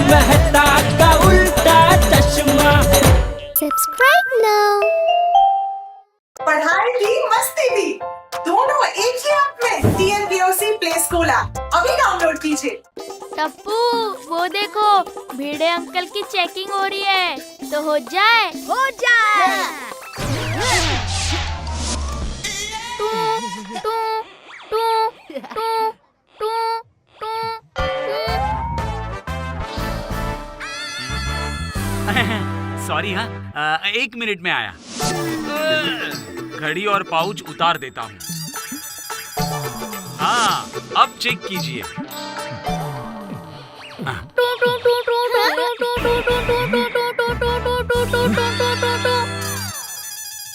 मेहता का उल्टा चश्मा। Subscribe now. पढ़ाई भी मस्ती भी दोनों एक ही ऐप में। TNPOC प्ले स्कूल ऐप अभी डाउनलोड कीजिए। टप्पू वो देखो, भिड़े अंकल की चेकिंग हो रही है, तो हो जाए। Two two two two two two. Sorry हाँ, 1 मिनट में आया। घड़ी और पाउच उतार देता हूँ। हाँ, अब चेक कीजिए।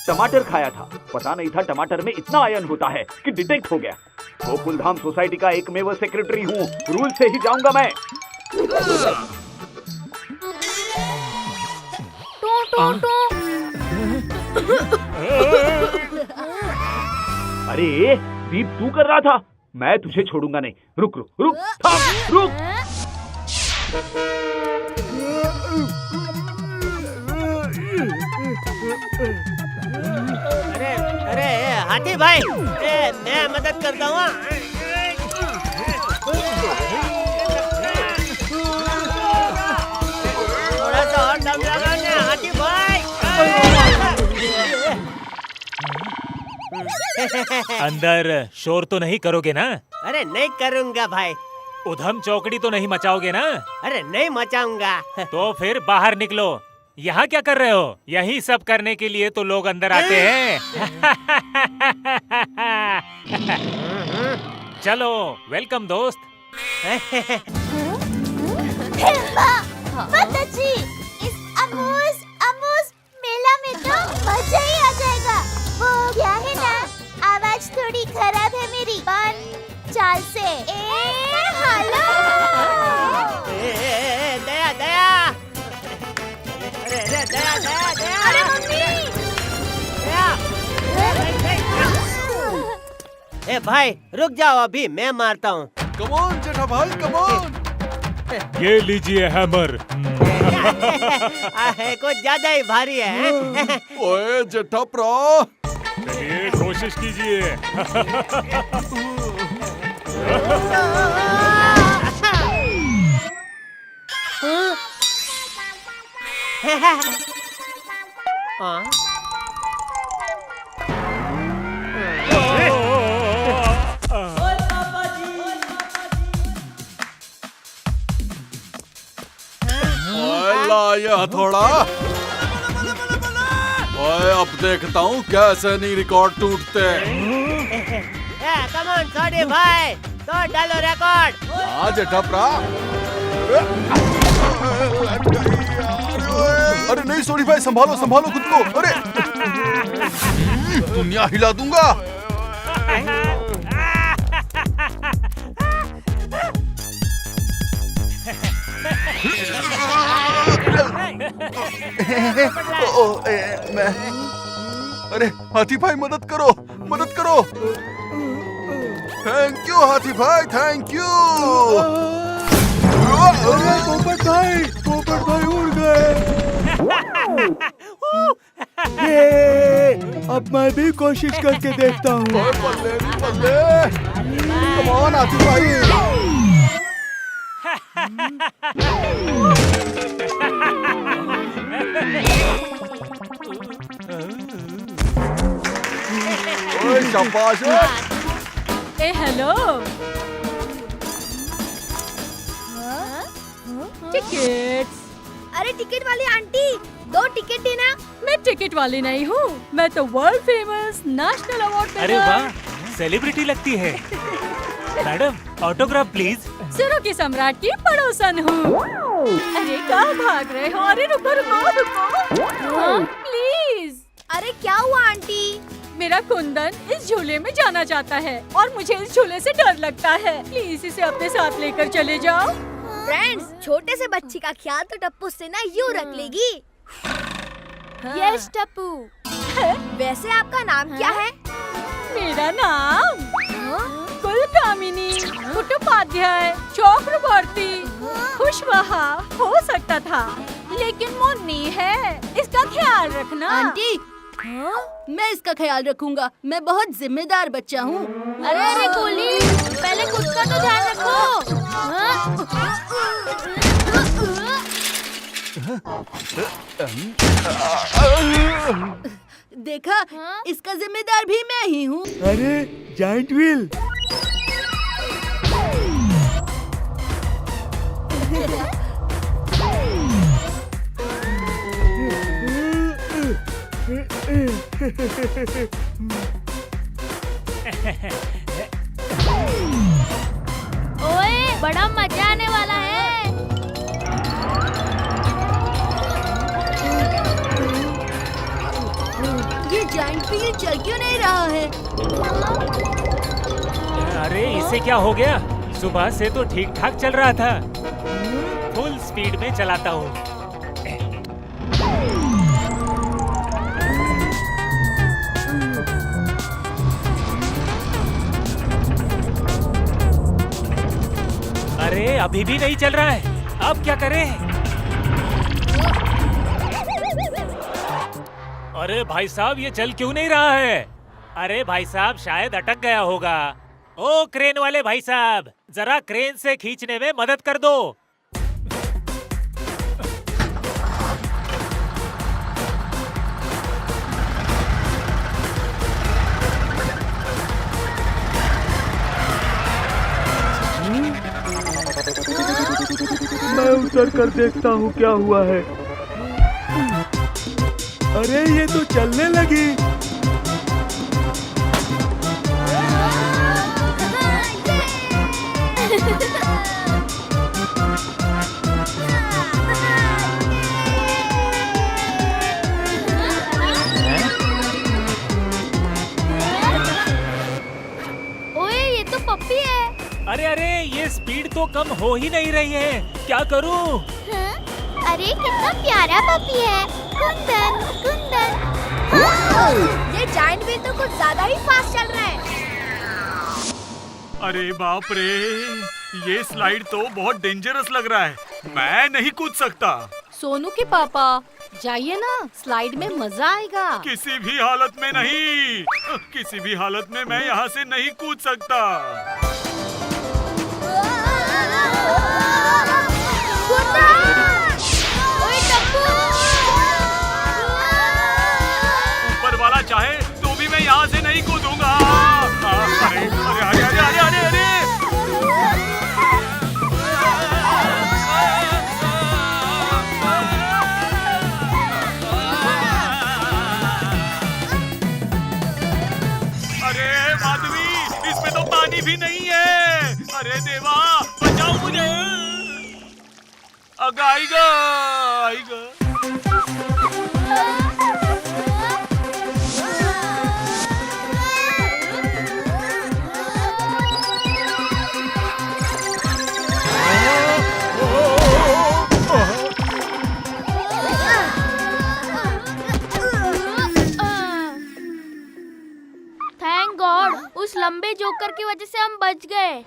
टमाटर खाया था, पता नहीं था टमाटर में इतना आयरन होता है कि डिटेक्ट हो गया। गोकुलधाम सोसाइटी का एकमेव सेक्रेटरी हूँ, रूल से ही जाऊंगा मैं। अरे बीप तू कर रहा था, मैं तुझे छोड़ूंगा नहीं। रुक रुक रुक, थाम, रुक। अरे अरे हाथी भाई, मैं मदद करता हूँ। थोड़ा सा और दम लगाना हाथी भाई। अंदर शोर तो नहीं करोगे ना? अरे नहीं करूँगा भाई। उधम चौकड़ी तो नहीं मचाओगे ना? अरे नहीं मचाऊंगा। तो फिर बाहर निकलो। यहाँ क्या कर रहे हो? यही सब करने के लिए तो लोग अंदर आते हैं। चलो, वेलकम दोस्त। माताजी, इस अमूज मेला में तो मजा ही आ जाएगा। वो क्या है ना, आवाज थोड़ी खराब है मेरी, चाल से। हेलो। दया दया। अरे दया दया दया। अरे मम्मी। ए भाई रुक जाओ, अभी मैं मारता हूँ। कम ऑन जेठा भाई, कम ऑन। ये लीजिए हैमर। कुछ ज्यादा ही भारी है। ओए जेठा प्रा, चलिए कोशिश कीजिए। ओए ला ये हथौड़ा। ओए अब देखता हूँ कैसे नहीं रिकॉर्ड टूटते। कम ऑन सॉरी भाई, तो डालो रिकॉर्ड। हाँ जेठा प्रा। अरे नहीं सॉरी भाई, संभालो संभालो खुद को। अरे दुनिया हिला दूंगा। मैं अरे हाथी भाई मदद करो, मदद करो। थैंक यू हाथी भाई, थैंक यू। पोपट भाई उड़ गए। अब मैं भी कोशिश करके देखता हूँ। बल्ले भी बल्ले। कम ऑन हाथी भाई। ओए शाबाश। ए हेलो। टिकट्स। अरे टिकट वाली आंटी, 2 टिकट देना। मैं टिकट वाली नहीं हूँ, मैं तो वर्ल्ड फेमस नेशनल अवार्ड। अरे वाह, सेलिब्रिटी लगती है। Madam autograph please. सुनो की सम्राट की पड़ोसन हूँ। अरे कहाँ भाग रहे हो? अरे रुको रुको रुको, प्लीज। अरे क्या हुआ आंटी? मेरा कुंदन इस झूले में जाना चाहता है और मुझे इस झूले से डर लगता है। प्लीज इसे अपने साथ लेकर चले जाओ। फ्रेंड्स, छोटे से बच्ची का ख्याल तो टप्पू से ना यूँ रख लेगी। यस टप्पू। वैसे आपका नाम क्या है? मेरा नाम दामिनी, कुटुपाध्याय, चक्रवर्ती, कुशवाहा हो सकता था, लेकिन मुन्नी है, इसका ख्याल रखना। आंटी, मैं इसका ख्याल रखूंगा। मैं बहुत जिम्मेदार बच्चा हूँ। अरे अरे कोली, पहले खुद का तो ध्यान रखो। देखा, इसका जिम्मेदार भी मैं ही हूँ। अरे जाइंट व्हील। ओए, बड़ा मजा आने वाला है। ये जाइंट व्हील चल क्यों नहीं रहा है? अरे इसे क्या हो गया? सुबह से तो ठीक ठाक चल रहा था। फुल स्पीड में चलाता हूँ। अरे अभी भी नहीं चल रहा है। अब क्या करें? अरे भाई साहब, ये चल क्यों नहीं रहा है? अरे भाई साहब, शायद अटक गया होगा। ओ क्रेन वाले भाई साहब, जरा क्रेन से खींचने में मदद कर दो। मैं उतर कर देखता हूँ क्या हुआ है। अरे ये तो चलने लगी। ओए, ये तो पप्पी है। अरे अरे, ये स्पीड तो कम हो ही नहीं रही है। क्या करूं? अरे कितना प्यारा पपी है। कुंदन, कुंदन। ये जाइंट व्हील तो कुछ ज्यादा ही फास्ट चल रहा है। अरे बाप रे, ये स्लाइड तो बहुत डेंजरस लग रहा है। मैं नहीं कूद सकता। सोनू के पापा, जाइए ना, स्लाइड में मजा आएगा। किसी भी हालत में नहीं, किसी भी हालत में मैं यहाँ से नहीं कूद सकता। ऊपर वाला चाहे तो भी मैं यहाँ से नहीं कूदूंगा। अरे अरे अरे अरे अरे अरे अरे अरे माधवी, इसमें तो पानी भी नहीं है। अरे देवा, बचाओ मुझे। अग आएगा आएगा। थैंक गॉड, उस लंबे जोकर की वजह से हम बच गए।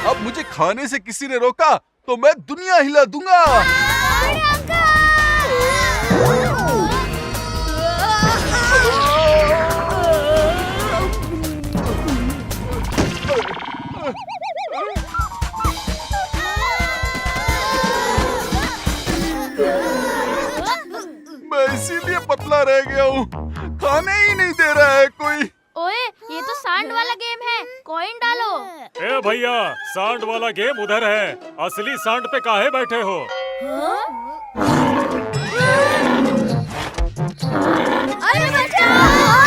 अब मुझे खाने से किसी ने रोका तो मैं दुनिया हिला दूंगा। मैं इसीलिए पतला रह गया हूँ। खाने ही नहीं दे रहा है कोई। ओए, ये तो सांड वाला गेम है, कॉइन डालो। ए भैया, सांड वाला गेम उधर है। असली सांड पे काहे बैठे हो? अरे बचाओ!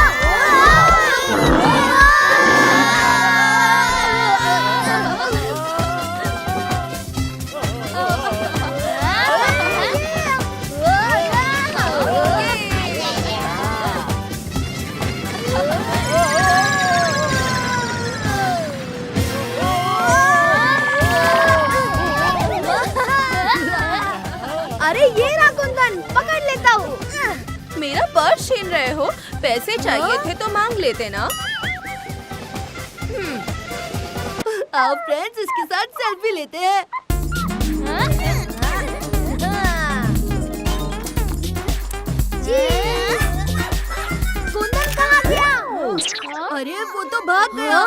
मेरा पर्स छीन रहे हो? पैसे चाहिए थे तो मांग लेते ना। आओ फ्रेंड्स, इसके साथ सेल्फी लेते हैं। कुंदन कहाँ गया? अरे वो तो भाग गया।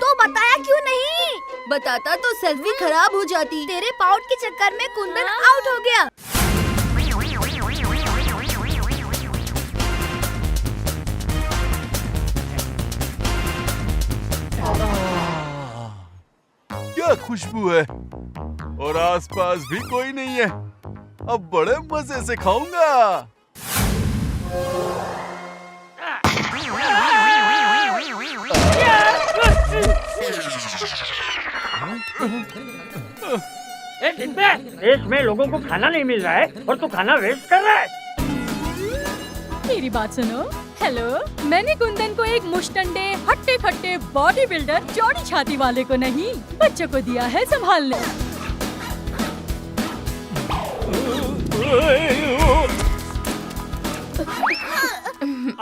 तो बताया क्यों नहीं? बताता तो सेल्फी खराब हो जाती। तेरे पाउट के चक्कर में कुंदन आउट हो गया। क्या खुशबू है, और आसपास भी कोई नहीं है। अब बड़े मजे से खाऊंगा। रेस में लोगों को खाना नहीं मिल रहा है और तू खाना वेस्ट कर रहा है। मेरी बात सुनो। हेलो, मैंने कुंदन को एक मुश्तंडे हट्टे खट्टे बॉडी बिल्डर चौड़ी छाती वाले को नहीं, बच्चों को दिया है संभालने।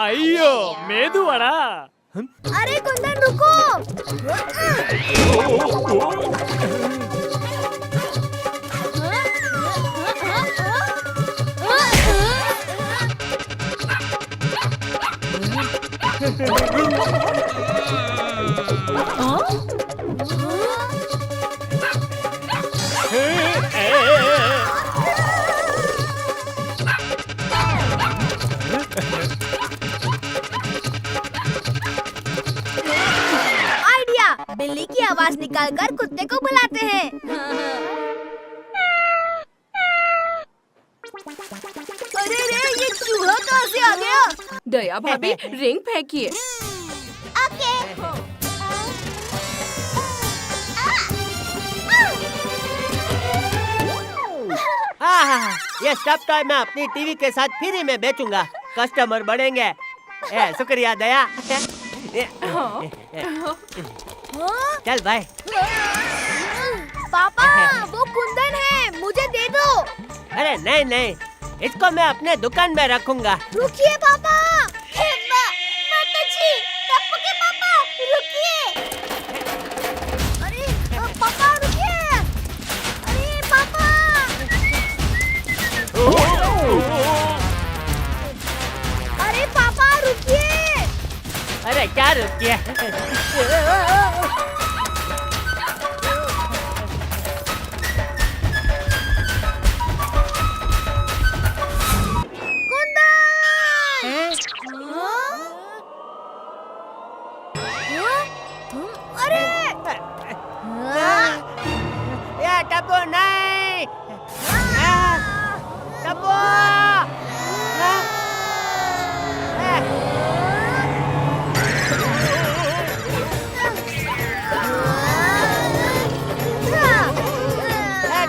अयो मेदू वड़ा। अरे कुंदन रुको। आइडिया, बिल्ली की आवाज निकालकर कुत्ते को बुलाते हैं। अरे रे, ये चूहा कहाँ से आ गया? दया भाभी रिंग फेंकिए। ओके। हाँ, ये सब टॉय मैं अपनी टीवी के साथ फ्री में बेचूंगा। कस्टमर बढ़ेंगे। शुक्रिया दया। चल भाई। पापा, वो कुंदन है, मुझे दे दो। अरे नहीं नहीं, इसको मैं अपने दुकान में रखूंगा। रुकिए पापा। माताजी, टप्पू के पापा, रुकिए। अरे पापा रुकिए। अरे पापा। अरे पापा रुकिए। अरे क्या रुकिए? टप्पू नहीं। टप्पू।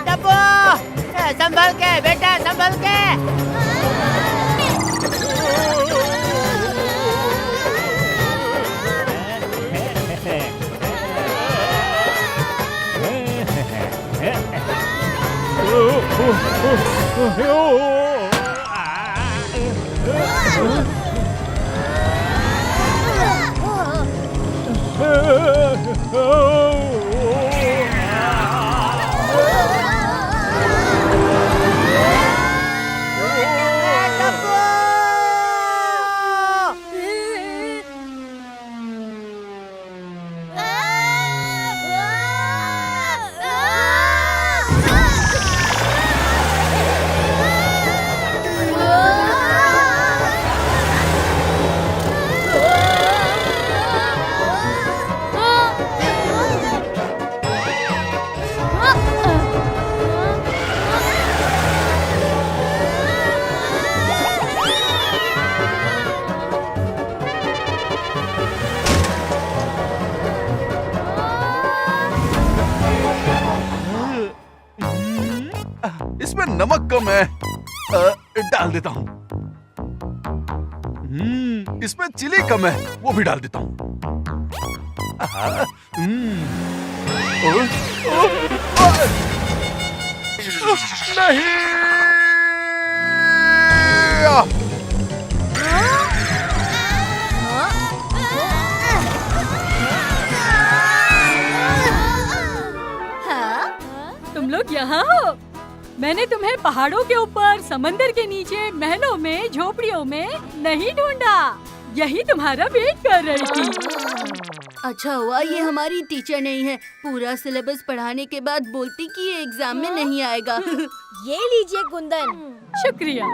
टप्पू, संभल के बेटा, संभल के। इसमें नमक कम है, डाल देता हूँ। इसमें चिली कम है, वो भी डाल देता हूँ। नहीं। यहाँ हो। मैंने तुम्हें पहाड़ों के ऊपर, समंदर के नीचे, महलों में, झोपड़ियों में नहीं ढूंढा। यही तुम्हारा वेट कर रही थी। अच्छा हुआ ये हमारी टीचर नहीं है। पूरा सिलेबस पढ़ाने के बाद बोलती कि ये एग्जाम में नहीं आएगा। ये लीजिए कुंदन। शुक्रिया।